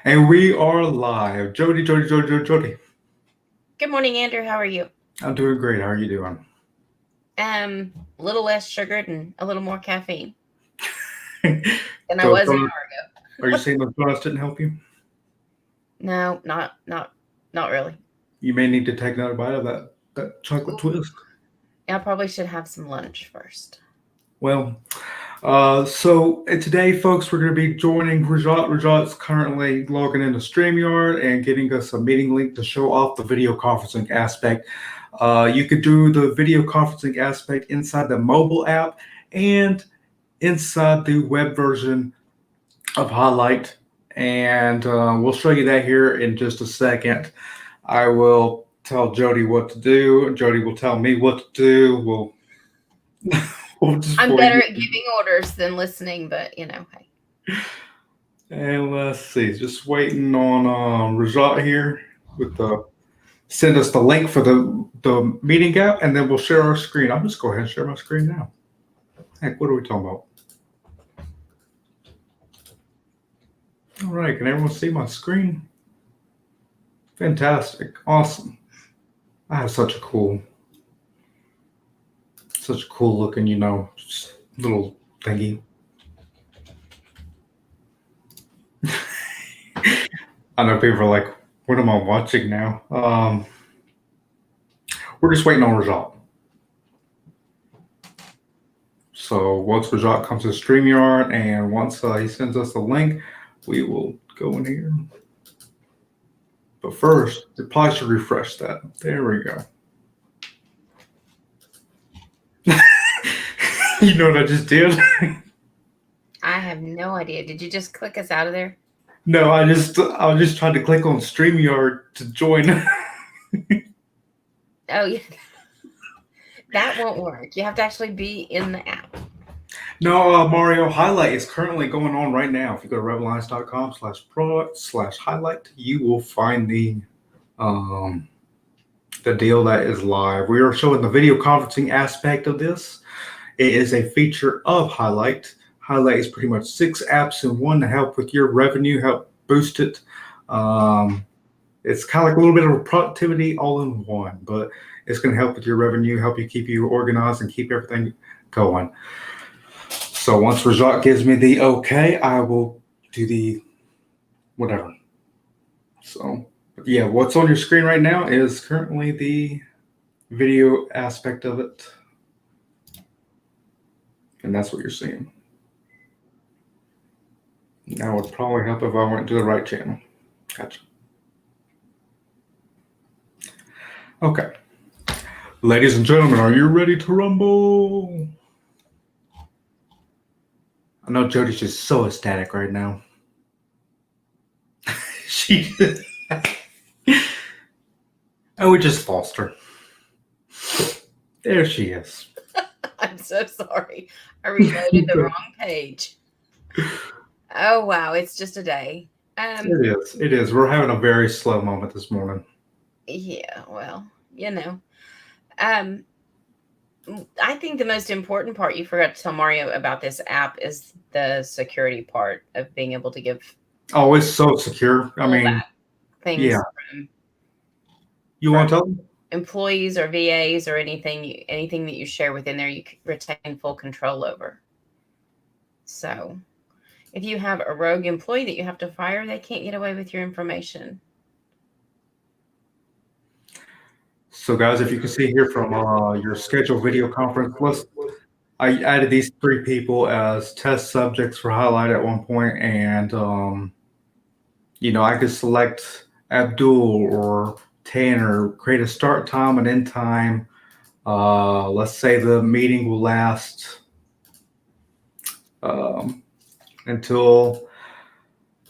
And we are live. Jody. Good morning, Andrew. How are you? I'm doing great. How are you doing? A little less sugared and a little more caffeine than I So, was an hour are you ago. saying those donuts didn't help you? No, not really. You may need to take another bite of that chocolate twist. I probably should have some lunch first. Well, so today, folks, we're going to be joining Rajat. Rajat's currently logging into StreamYard and getting us a meeting link to show off the video conferencing aspect. You could do the video conferencing aspect inside the mobile app and inside the web version of HyLyt, and we'll show you that here in just a second. I will tell Jody what to do. Jody will tell me what to do. We'll just I'm wait. better at giving orders than listening, but hey. And let's see, just waiting on Rajat here with send us the link for the meeting app, and then we'll share our screen. I'll just go ahead and share my screen now. Heck, what are we talking about? All right, can everyone see my screen? Fantastic, awesome. I have such a cool looking, little thingy. I know people are like, what am I watching now? We're just waiting on Rajat. So once Rajat comes to StreamYard and once he sends us the link, we will go in here. But first, it probably should refresh that. There we go. You know what I just did? I have no idea. Did you just click us out of there? No, I was just trying to click on StreamYard to join. Oh yeah. That won't work. You have to actually be in the app. No, Mario, HyLyt is currently going on right now. If you go to revelines.com/product/HyLyt, you will find the deal that is live. We are showing the video conferencing aspect of this. It is a feature of HyLyt. HyLyt is pretty much 6 apps in one to help with your revenue, help boost it. It's kind of like a little bit of productivity all in one, but it's going to help with your revenue, help you keep you organized and keep everything going. So once Rajat gives me the okay, I will do the whatever. So yeah, what's on your screen right now is currently the video aspect of it. And that's what you're seeing. That would probably help if I went to the right channel. Gotcha. Okay. Ladies and gentlemen, are you ready to rumble? I know Jody's just so ecstatic right now. Oh, we just lost her. There she is. I'm so sorry. I reloaded the wrong page. Oh wow, it's just a day. It is. We're having a very slow moment this morning. Yeah, well, I think the most important part you forgot to tell Mario about this app is the security part of being able to give. Oh, it's so secure. I mean, things yeah. You want to tell them? Employees or VAs or anything that you share within there, you retain full control over. So if you have a rogue employee that you have to fire, they can't get away with your information. So guys, if you can see here from your scheduled video conference list, I added these 3 people as test subjects for HyLyt at one point, and I could select Abdul or Tanner, create a start time and end time. Let's say the meeting will last until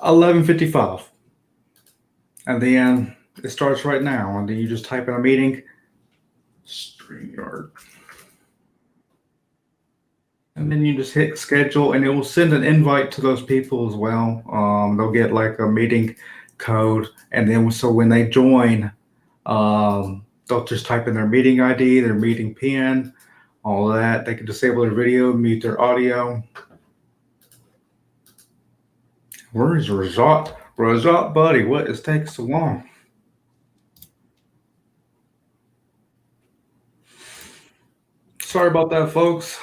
11:55, and then it starts right now, and then you just type in a meeting, StreamYard, and then you just hit schedule, and it will send an invite to those people as well. They'll get like a meeting code, and then so when they join, they'll just type in their meeting ID, their meeting pin, all of that. They can disable their video, mute their audio. Where is Rajat? Rajat, buddy, what is taking so long? Sorry about that, folks.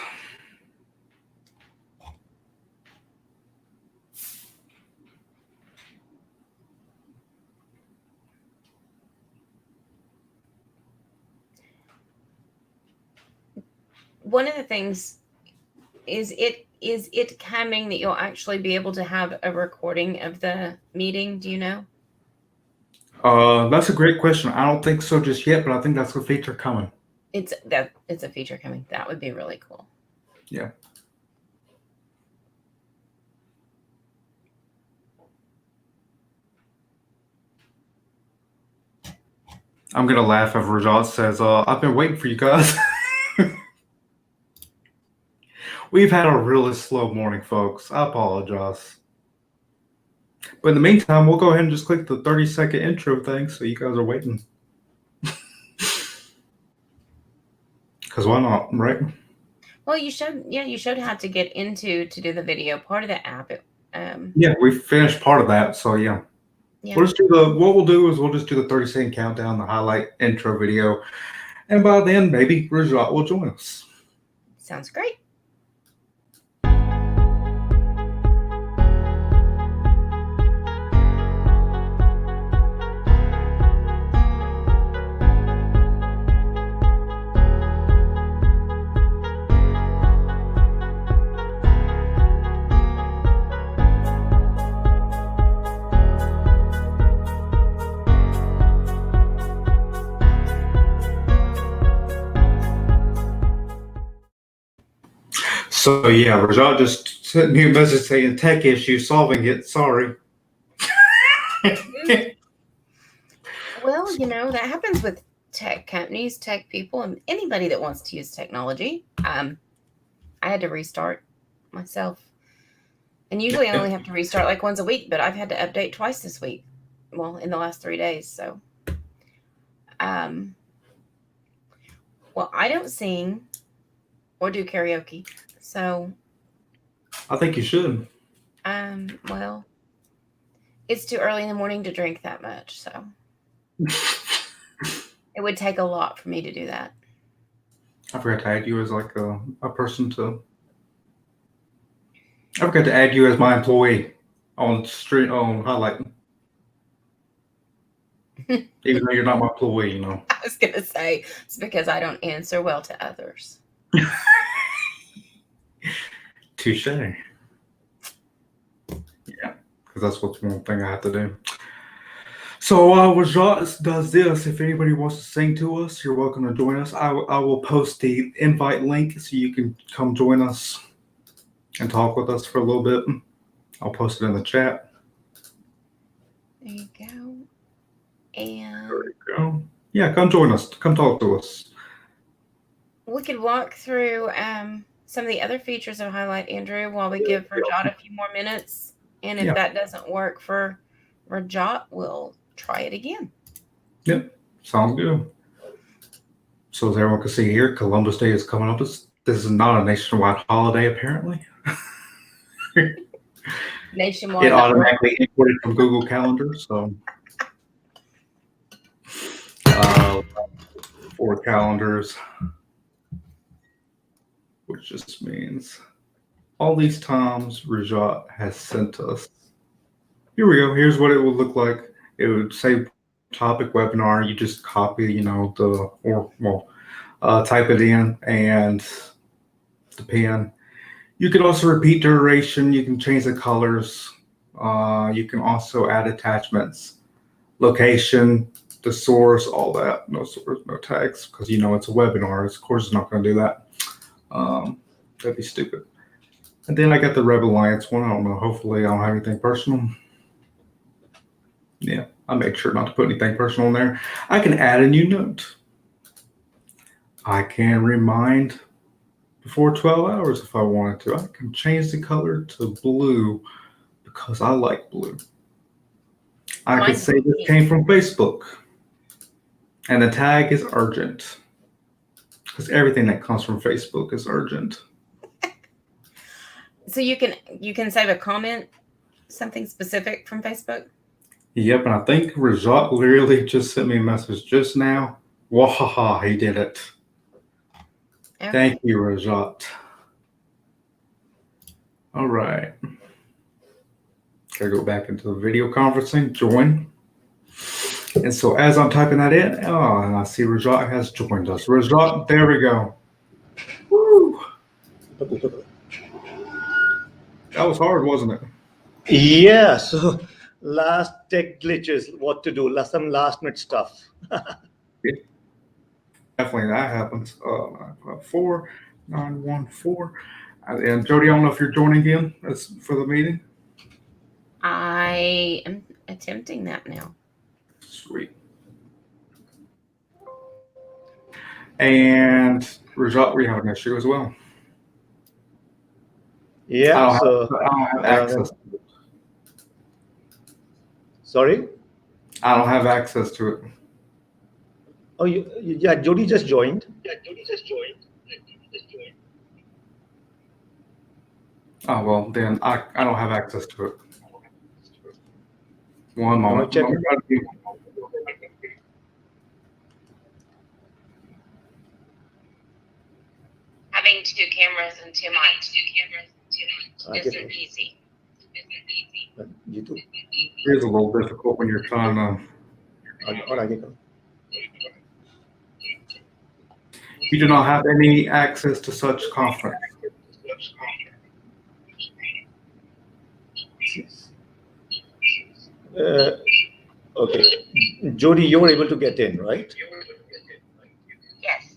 One of the things is it coming that you'll actually be able to have a recording of the meeting? Do you know? That's a great question. I don't think so just yet, but I think that's a feature coming. It's a feature coming. That would be really cool. Yeah. I'm gonna laugh if Rajat says, I've been waiting for you guys. We've had a really slow morning, folks. I apologize. But in the meantime, we'll go ahead and just click the 30-second intro thing so you guys are waiting. Because why not, right? Well, you showed how to get into to do the video part of the app. Yeah, we finished part of that, so yeah. We'll just do what we'll do is we'll just do the 30-second countdown, the HyLyt intro video. And by then, maybe Rajat will join us. Sounds great. So yeah, Rajat just sent me a message saying tech issue, solving it. Sorry. Well, that happens with tech companies, tech people, and anybody that wants to use technology. I had to restart myself. And usually I only have to restart like once a week, but I've had to update twice this week. Well, in the last 3 days. So, well, I don't sing or do karaoke. So I think you should. Well, it's too early in the morning to drink that much, so it would take a lot for me to do that. I forgot to add you as like a person to. I forgot to add you as my employee on HyLyt. Even though you're not my employee, I was gonna say it's because I don't answer well to others. Touche. Yeah, because that's what's one thing I have to do. So Rajat does this. If anybody wants to sing to us, you're welcome to join us. I will post the invite link so you can come join us and talk with us for a little bit. I'll post it in the chat. There you go. And there you go. Yeah, come join us. Come talk to us. We could walk through some of the other features of HyLyt, Andrew, while we give Rajat a few more minutes. And if that doesn't work for Rajat, we'll try it again. Yep, sounds good. So as everyone can see here, Columbus Day is coming up. This is not a nationwide holiday, apparently. Nationwide. It automatically imported from Google Calendar, so 4 calendars, which just means all these times Rajat has sent us. Here we go. Here's what it would look like. It would say topic webinar. You just copy, type it in and the pen. You can also repeat duration. You can change the colors. You can also add attachments, location, the source, all that. No source, no tags, because it's a webinar. Of course, it's not going to do that. That'd be stupid. And then I got the Rebel Alliance one. I don't know. Hopefully, I don't have anything personal. Yeah, I make sure not to put anything personal in there. I can add a new note. I can remind before 12 hours if I wanted to. I can change the color to blue because I like blue. I could say this came from Facebook. And the tag is urgent. Because everything that comes from Facebook is urgent. So you can save a comment, something specific from Facebook? Yep, and I think Rajat literally just sent me a message just now. Wahaha, he did it. Okay. Thank you, Rajat. All right. Gotta go back into the video conferencing, join. And so as I'm typing that in, and I see Rajat has joined us. Rajat, there we go. Woo! That was hard, wasn't it? Yeah, so last tech glitches, what to do, some last minute stuff. Definitely that happens. 4914. And Jody, I don't know if you're joining in for the meeting. I am attempting that now. Sweet. And Rajat, we have an issue as well. Yeah, I don't have access to it. Sorry? I don't have access to it. Oh, yeah, Jody just joined. Oh, well, then I don't have access to it. One moment. Check Having 2 cameras and 2 mics isn't easy. You too. It is a little difficult when you're trying to. You do not have any access to such conference. Okay. Jody, you're able to get in, right? Yes.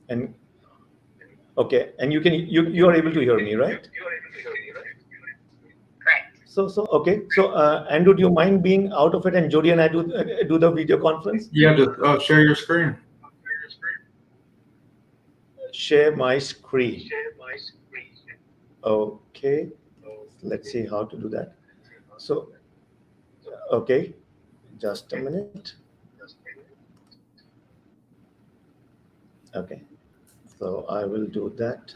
And okay, and you are able to hear me, right? Correct. So okay. So Andrew, do you mind being out of it, and Jody and I do the video conference? Yeah, just share your screen. Share my screen. Okay. Let's see how to do that. So, okay, just a minute. Okay, so I will do that.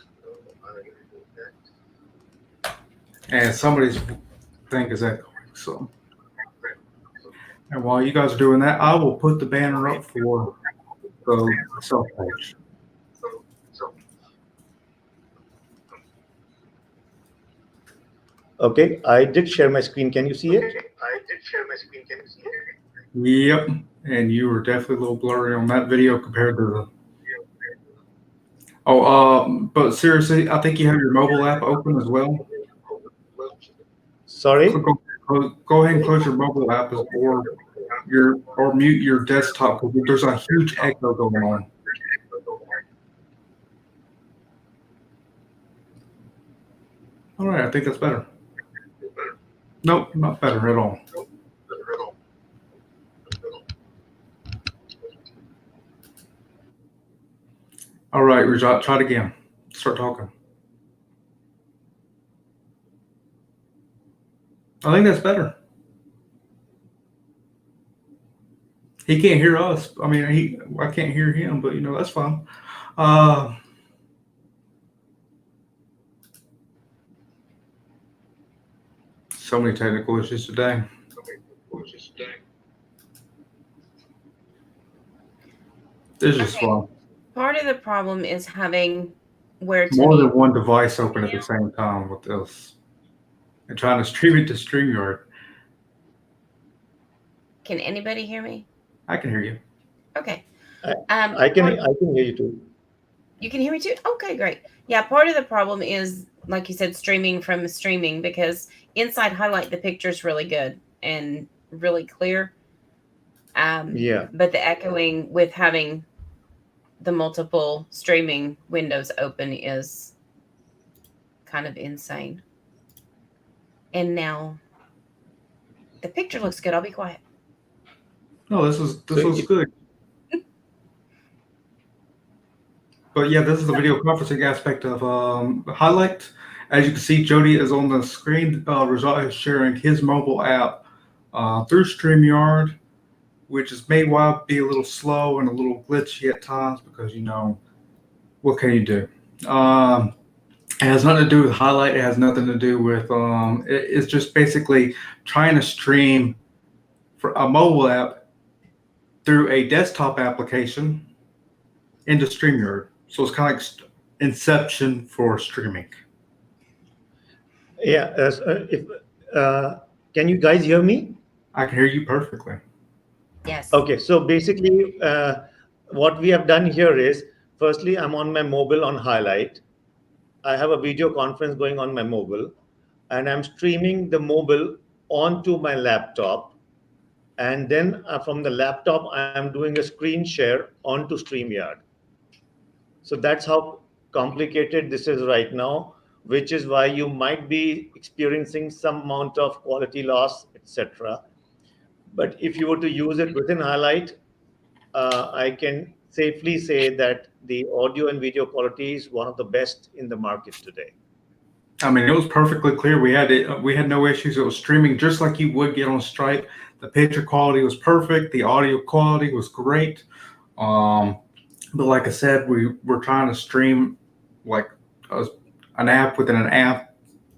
And somebody's thing is echoing. So, and while you guys are doing that, I will put the banner up for the self page. Okay, I did share my screen. Can you see it? Yep, and you were definitely a little blurry on that video compared to the. But seriously, I think you have your mobile app open as well. Sorry. So go ahead and close your mobile app or mute your desktop because there's a huge echo going on. All right, I think that's better. Nope, not better at all. All right, Rajat, try it again. Start talking. I think that's better. He can't hear us. I mean, I can't hear him, but that's fine. So many technical issues today. This is fun. Part of the problem is having where to More than mute. one device open at the same time with this. And trying to stream it to StreamYard. Can anybody hear me? I can hear you. Okay. I can hear you too. You can hear me too? Okay, great. Yeah, part of the problem is, like you said, streaming from streaming, because inside HyLyt, the picture's really good and really clear. Yeah. But the echoing with having the multiple streaming windows open is kind of insane. And now the picture looks good. I'll be quiet. No, this looks good. But yeah, this is the video conferencing aspect of HyLyt. As you can see, Jody is on the screen. Rajat is sharing his mobile app through StreamYard, which may be a little slow and a little glitchy at times because, what can you do? It has nothing to do with HyLyt. It has nothing to do with it's just basically trying to stream for a mobile app through a desktop application into StreamYard. So it's kind of like Inception for streaming. Yeah. If can you guys hear me? I can hear you perfectly. Yes. Okay. So basically, what we have done here is, firstly, I'm on my mobile on HyLyt. I have a video conference going on my mobile, and I'm streaming the mobile onto my laptop. And then from the laptop, I'm doing a screen share onto StreamYard. So that's how complicated this is right now, which is why you might be experiencing some amount of quality loss, etc. But if you were to use it within HyLyt, I can safely say that the audio and video quality is one of the best in the market today. I mean, it was perfectly clear. We had no issues. It was streaming just like you would get on Stripe. The picture quality was perfect. The audio quality was great. But like I said, we're trying to stream like an app within an app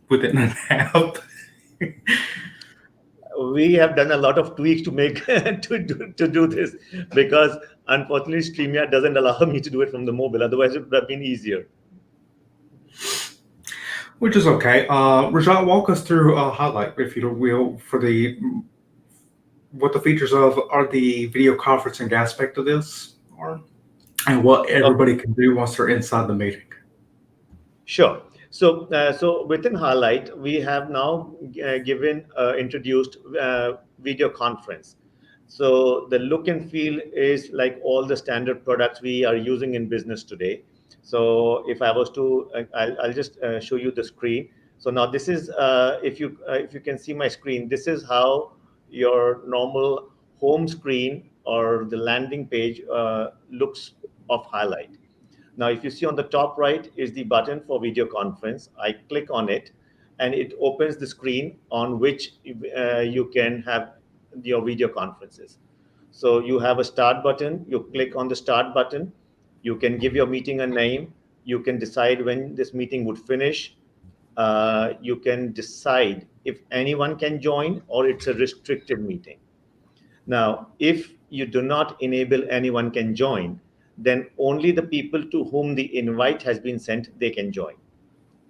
within an app. We have done a lot of tweaks to make to do this, because unfortunately StreamYard doesn't allow me to do it from the mobile. Otherwise, it would have been easier. Which is okay. Rajat, walk us through HyLyt, if you will, for what the features of are the video conferencing aspect of this are, and what everybody can do once they're inside the meeting. Sure. So within HyLyt, we have now introduced video conference. So the look and feel is like all the standard products we are using in business today. So if I was to, I'll just show you the screen. So now this is, if you can see my screen, this is how your normal home screen or the landing page looks of HyLyt. Now, if you see on the top right is the button for video conference. I click on it, and it opens the screen on which you can have your video conferences. So you have a start button. You click on the start button. You can give your meeting a name. You can decide when this meeting would finish. You can decide if anyone can join or it's a restricted meeting. Now, if you do not enable anyone can join, then only the people to whom the invite has been sent, they can join.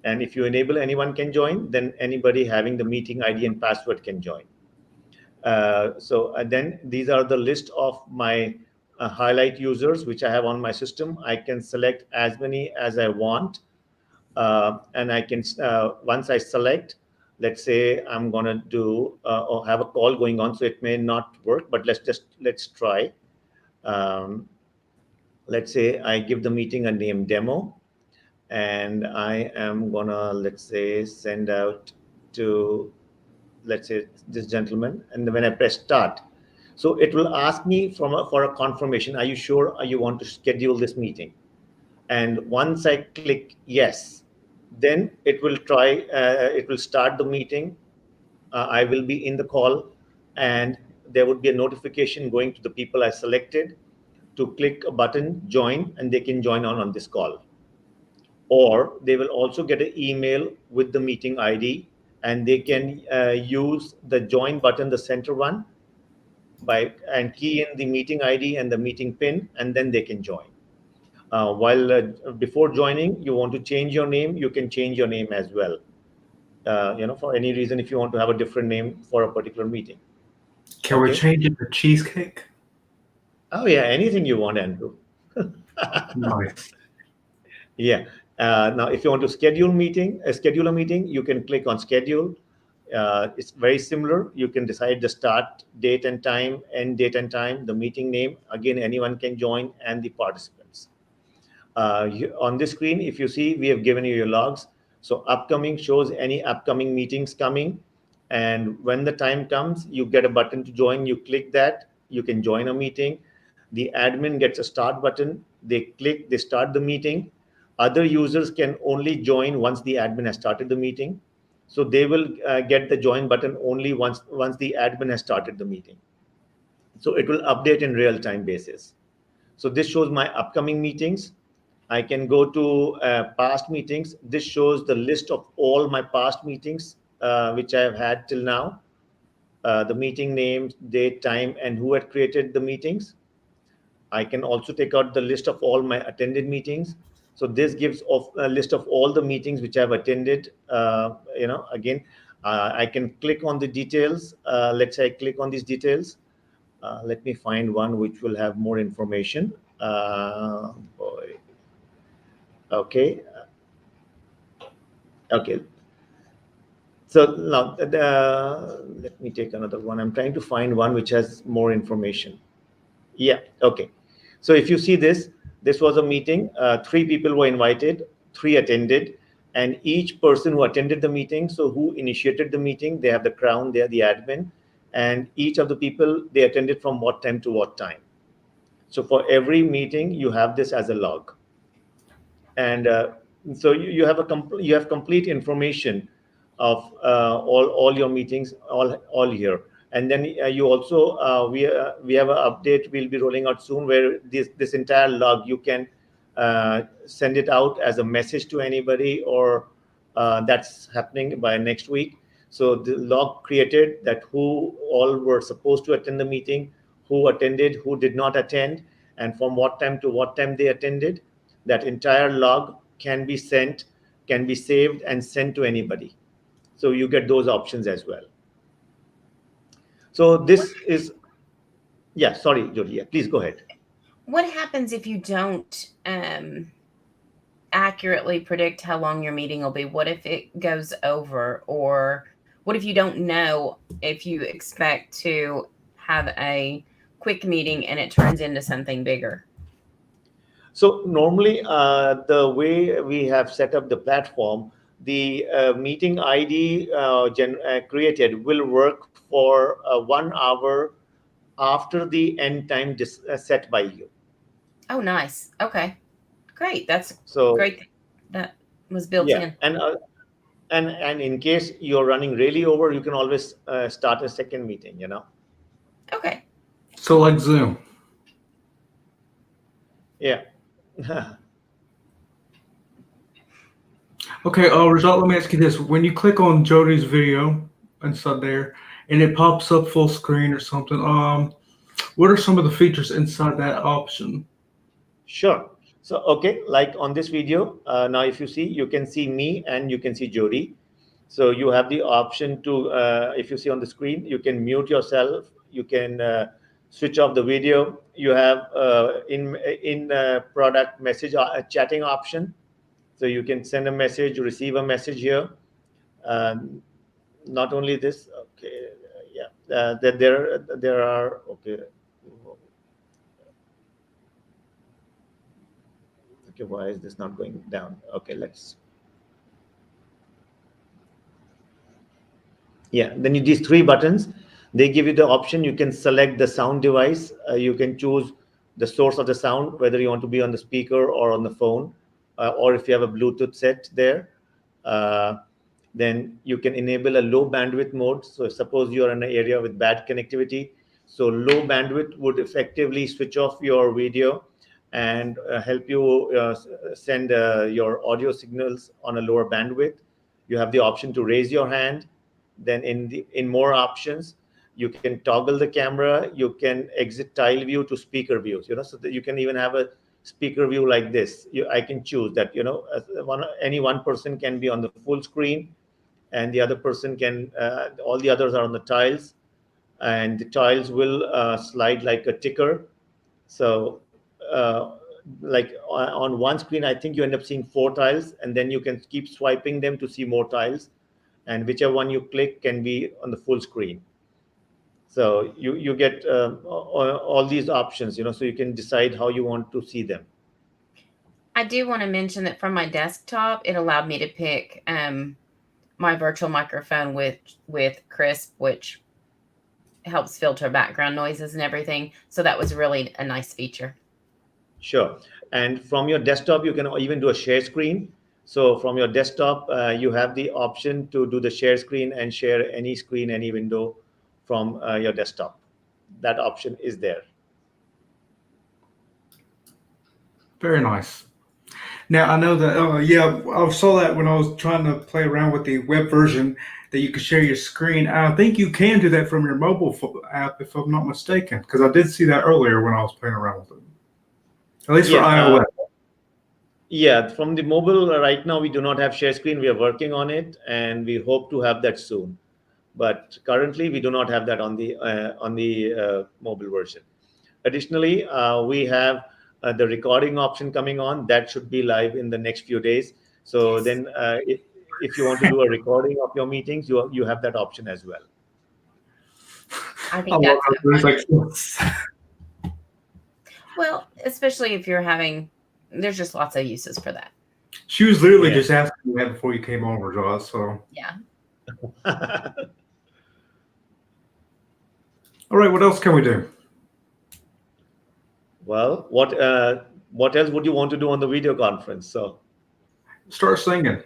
And if you enable anyone can join, then anybody having the meeting ID and password can join. Then these are the list of my HyLyt users, which I have on my system. I can select as many as I want. And I can, once I select, let's say I'm going to do or have a call going on, so it may not work, but let's try. Let's say I give the meeting a name demo, and I am going to, let's say, send out to, let's say, this gentleman. And when I press start, so it will ask me for a confirmation. Are you sure you want to schedule this meeting? And once I click yes, then it will start the meeting. I will be in the call, and there would be a notification going to the people I selected to click a button, join, and they can join on this call. Or they will also get an email with the meeting ID, and they can use the join button, the center one, and key in the meeting ID and the meeting pin, and then they can join. Before joining, you want to change your name, you can change your name as well. For any reason, if you want to have a different name for a particular meeting. Can we change it to cheesecake? Oh yeah, anything you want, Andrew. Nice. Yeah. Now, if you want to schedule a meeting, you can click on schedule. It's very similar. You can decide the start date and time, end date and time, the meeting name. Again, anyone can join, and the participants. On this screen, if you see, we have given you your logs. So upcoming shows any upcoming meetings coming. And when the time comes, you get a button to join. You click that, you can join a meeting. The admin gets a start button. They click, they start the meeting. Other users can only join once the admin has started the meeting. So they will get the join button only once the admin has started the meeting. So it will update in real-time basis. So this shows my upcoming meetings. I can go to past meetings. This shows the list of all my past meetings which I have had till now, the meeting name, date, time, and who had created the meetings. I can also take out the list of all my attended meetings. So this gives a list of all the meetings which I've attended. Again, I can click on the details. Let's say I click on these details. Let me find one which will have more information. Boy. Okay. Okay. So now let me take another one. I'm trying to find one which has more information. Yeah. Okay. So if you see this was a meeting. 3 people were invited, 3 attended, and each person who attended the meeting, so who initiated the meeting, they have the crown, they are the admin, and each of the people, they attended from what time to what time. So for every meeting, you have this as a log, and so you have you have complete information of all your meetings all here. And then you also we have an update we'll be rolling out soon, where this entire log you can send it out as a message to anybody, or that's happening by next week. So the log created that who all were supposed to attend the meeting, who attended, who did not attend, and from what time to what time they attended. That entire log can be sent, can be saved and sent to anybody. So you get those options as well. So this is, yeah, sorry, Jody, yeah, please go ahead. What happens if you don't accurately predict how long your meeting will be? What if it goes over? Or what if you don't know if you expect to have a quick meeting and it turns into something bigger? So normally, the way we have set up the platform, the meeting ID created will work for 1 hour after the end time set by you. Oh, nice. Okay, great. That's So great. That was built yeah, in. and in case you're running really over, you can always start a second meeting. Okay. So like Zoom. Yeah. Okay, Result, let me ask you this. When you click on Jody's video inside there and it pops up full screen or something, what are some of the features inside that option? Sure. So, okay, like on this video, now if you see, you can see me and you can see Jody. So you have the option to, if you see on the screen, you can mute yourself, you can switch off the video. You have in product message chatting option. So you can send a message, receive a message here. Not only this, okay, yeah, that there are, okay. Okay, why is this not going down? Okay, let's. Yeah, then these 3 buttons, they give you the option. You can select the sound device. You can choose the source of the sound, whether you want to be on the speaker or on the phone, or if you have a Bluetooth set there. Then you can enable a low bandwidth mode. So suppose you're in an area with bad connectivity. So low bandwidth would effectively switch off your video and help you send your audio signals on a lower bandwidth. You have the option to raise your hand. Then in more options, you can toggle the camera. You can exit tile view to speaker views. So that you can even have a speaker view like this. I can choose that. Any one person can be on the full screen, and the other person can. All the others are on the tiles, and the tiles will slide like a ticker. So, like on one screen, I think you end up seeing 4 tiles, and then you can keep swiping them to see more tiles, and whichever one you click can be on the full screen. So you get all these options, so you can decide how you want to see them. I do want to mention that from my desktop, it allowed me to pick my virtual microphone with Crisp, which helps filter background noises and everything. So that was really a nice feature. Sure. And from your desktop, you can even do a share screen. So from your desktop, you have the option to do the share screen and share any screen, any window from your desktop. That option is there. Very nice. Now I know that. Yeah, I saw that when I was trying to play around with the web version that you could share your screen. I think you can do that from your mobile app, if I'm not mistaken, because I did see that earlier when I was playing around with it. At least for Yeah, iOS. yeah. From the mobile, right now we do not have share screen. We are working on it, and we hope to have that soon. But currently, we do not have that on the mobile version. Additionally, we have the recording option coming on. That should be live in the next few days. So Yes. then, if you want to do a recording of your meetings, you have that option as well. I I think love that's how so there's funny. like yes. Well, especially if you're having, there's just lots of uses for that. She was literally Yeah. just asking me that before you came over, Josh. So, Yeah. all right, what else can we do? Well, what else would you want to do on the video conference? So, Start singing.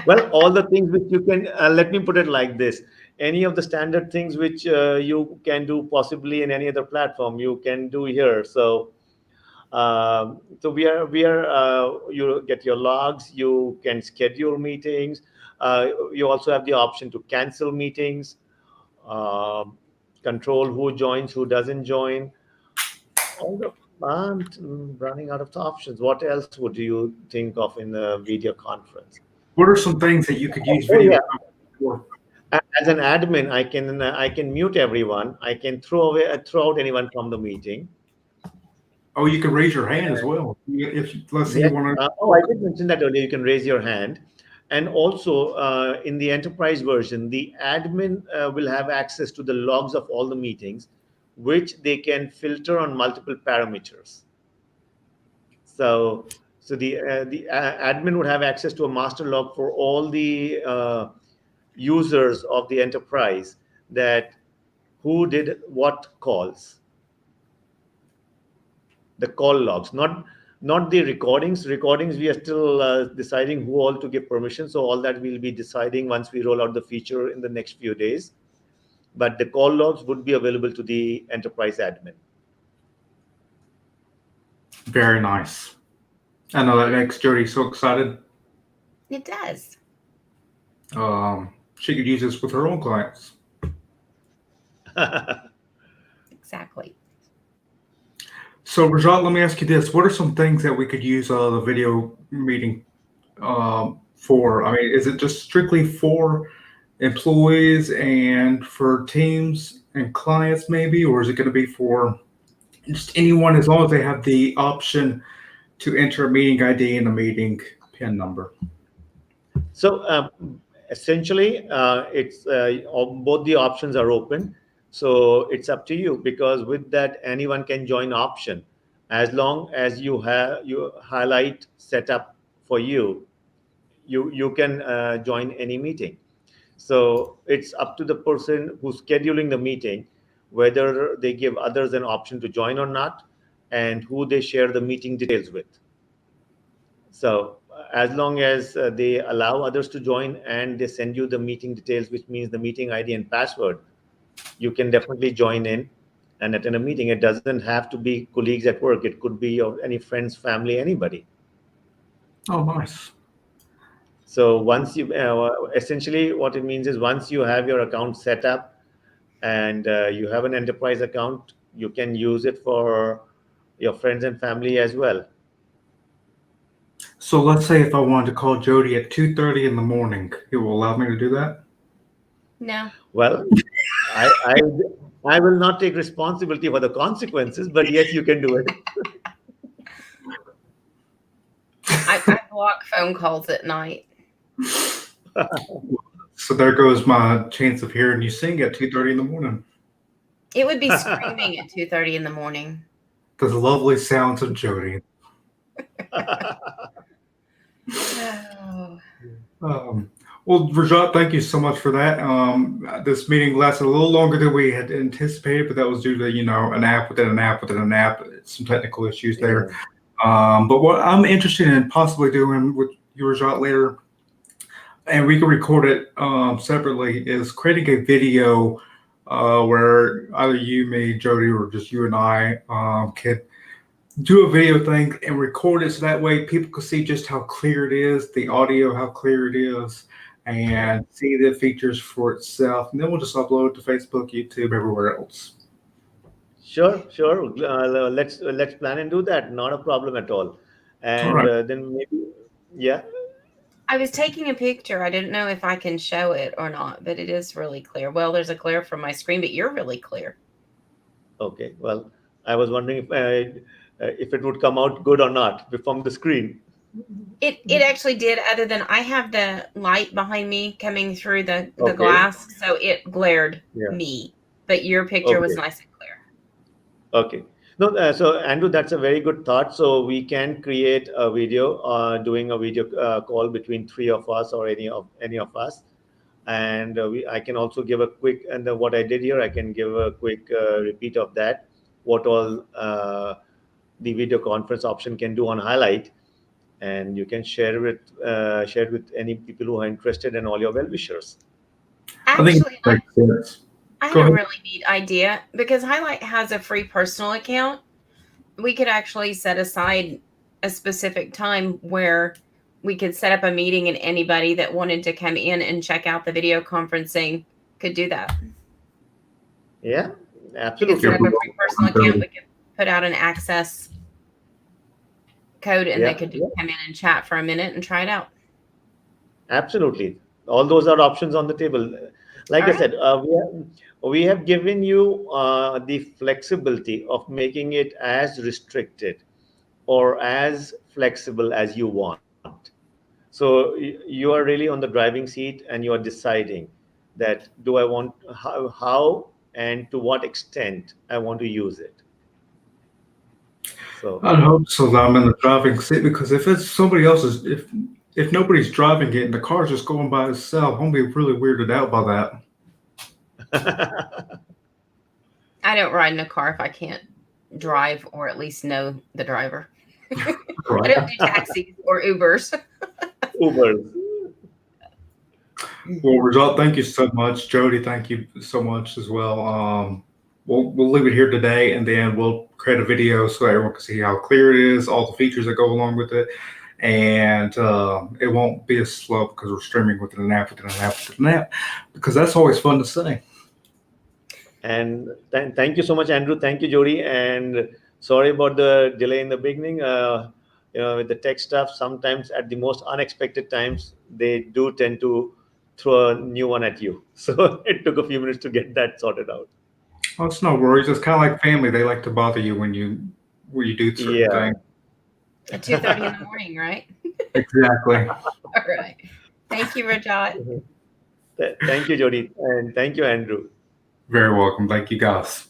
well, all the things which you can, let me put it like this: any of the standard things which you can do possibly in any other platform, you can do here. So, so you get your logs, you can schedule meetings, you also have the option to cancel meetings, um, control who joins, who doesn't join. All the I'm running out of options. What else would you think of in a video conference? What are some things that you could use Oh video yeah, for? as an admin, I can mute everyone. I can throw out anyone from the meeting. Oh, you can raise your hand as well. Let's say you Yes. want Oh, I did mention that earlier. You can raise your hand. And also, in the enterprise version, the admin will have access to the logs of all the meetings, which they can filter on multiple parameters. So the admin would have access to a master log for all the users of the enterprise, that who did what calls, the call logs, not the recordings. Recordings, we are still deciding who all to give permission. So all that we'll be deciding once we roll out the feature in the next few days. But the call logs would be available to the enterprise admin. to. Very nice. I know that makes Jody so excited. It does. She could use this with her own clients. Exactly. So, Rajat, let me ask you this: what are some things that we could use the video meeting for? I mean, is it just strictly for employees and for teams and clients, maybe, or is it going to be for just anyone as long as they have the option to enter a meeting ID and a meeting PIN number? So essentially, it's both the options are open. So it's up to you, because with that, anyone can join option, as long as you have your HyLyt set up for you. You can join any meeting. So it's up to the person who's scheduling the meeting, whether they give others an option to join or not, and who they share the meeting details with. So as long as they allow others to join and they send you the meeting details, which means the meeting ID and password, you can definitely join in and attend a meeting. It doesn't have to be colleagues at work. It could be your any friends, family, anybody. Oh, nice. So once you essentially what it means is, once you have your account set up and you have an enterprise account, you can use it for your friends and family as well. So let's say if I wanted to call Jody at 2:30 in the morning, it will allow me to do that? No. Well, I, I I will not take responsibility for the consequences, but yes, you can do it. I block phone calls at night. So there goes my chance of hearing you sing at 2:30 in the morning. It would be screaming at 2:30 in the morning. The lovely sounds of Jody. Oh. Well, Rajat, thank you so much for that. This meeting lasted a little longer than we had anticipated, but that was due to, an app within an app within an app, some technical issues there. But what I'm interested in possibly doing with you, Rajat, later, and we can record it separately, is creating a video where either you, me, Jody, or just you and I could do a video thing and record it so that way people can see just how clear it is, the audio, how clear it is, and see the features for itself. And then we'll just upload it to Facebook, YouTube, everywhere else. Sure, sure. Let's plan and do that. Not a problem at all. All And right. then maybe, yeah. I was taking a picture. I didn't know if I can show it or not, but it is really clear. Well, there's a glare from my screen, but you're really clear. Okay. Well, I was wondering if it would come out good or not from the screen. It actually did, other than I have the light behind me coming through the Okay. glass, so it glared Yeah. me. But your picture was Okay. nice and clear. Okay. No, so Andrew, that's a very good thought. So we can create a video, doing a video call between three of us or any of us, and I can also give a quick, and then what I did here, I can give a quick repeat of that, what all the video conference option can do on HyLyt, and you can share it with any people who are interested and all your well wishers. I think Actually, it makes sense. I Go had a ahead. really neat idea because HyLyt has a free personal account. We could actually set aside a specific time where we could set up a meeting and anybody that wanted to come in and check out the video conferencing could do that. Yeah, We could absolutely. set up a free personal account. We could put out an access code and they Yeah, could yeah. come in and chat for a minute and try it out. Absolutely. All those are options on the table. Like All I right. said, we have given you the flexibility of making it as restricted or as flexible as you want. So you are really on the driving seat and you are deciding that do I want, how and to what extent I want to use it. So I'd hope so that I'm in the driving seat, because if it's somebody else's, if nobody's driving it and the car's just going by itself, I'm gonna be really weirded out by that. I don't ride in a car if I can't drive or at least know the driver. I Right. don't do taxis or Ubers. Uber. Well, Rajat, thank you so much. Jody, thank you so much as well. We'll leave it here today, and then we'll create a video so everyone can see how clear it is, all the features that go along with it, and it won't be as slow because we're streaming within an app, because that's always fun to say. And thank you so much, Andrew. Thank you, Jody. And sorry about the delay in the beginning. With the tech stuff, sometimes at the most unexpected times, they do tend to throw a new one at you. So it took a few minutes to get that sorted out. Well, it's no worries. It's kind of like family. They like to bother you when you do certain Yeah. things. At 2:30 in the morning, right? Exactly. All right. Thank you, Rajat. Thank you, Jody. And thank you, Andrew. Very welcome. Thank you, guys.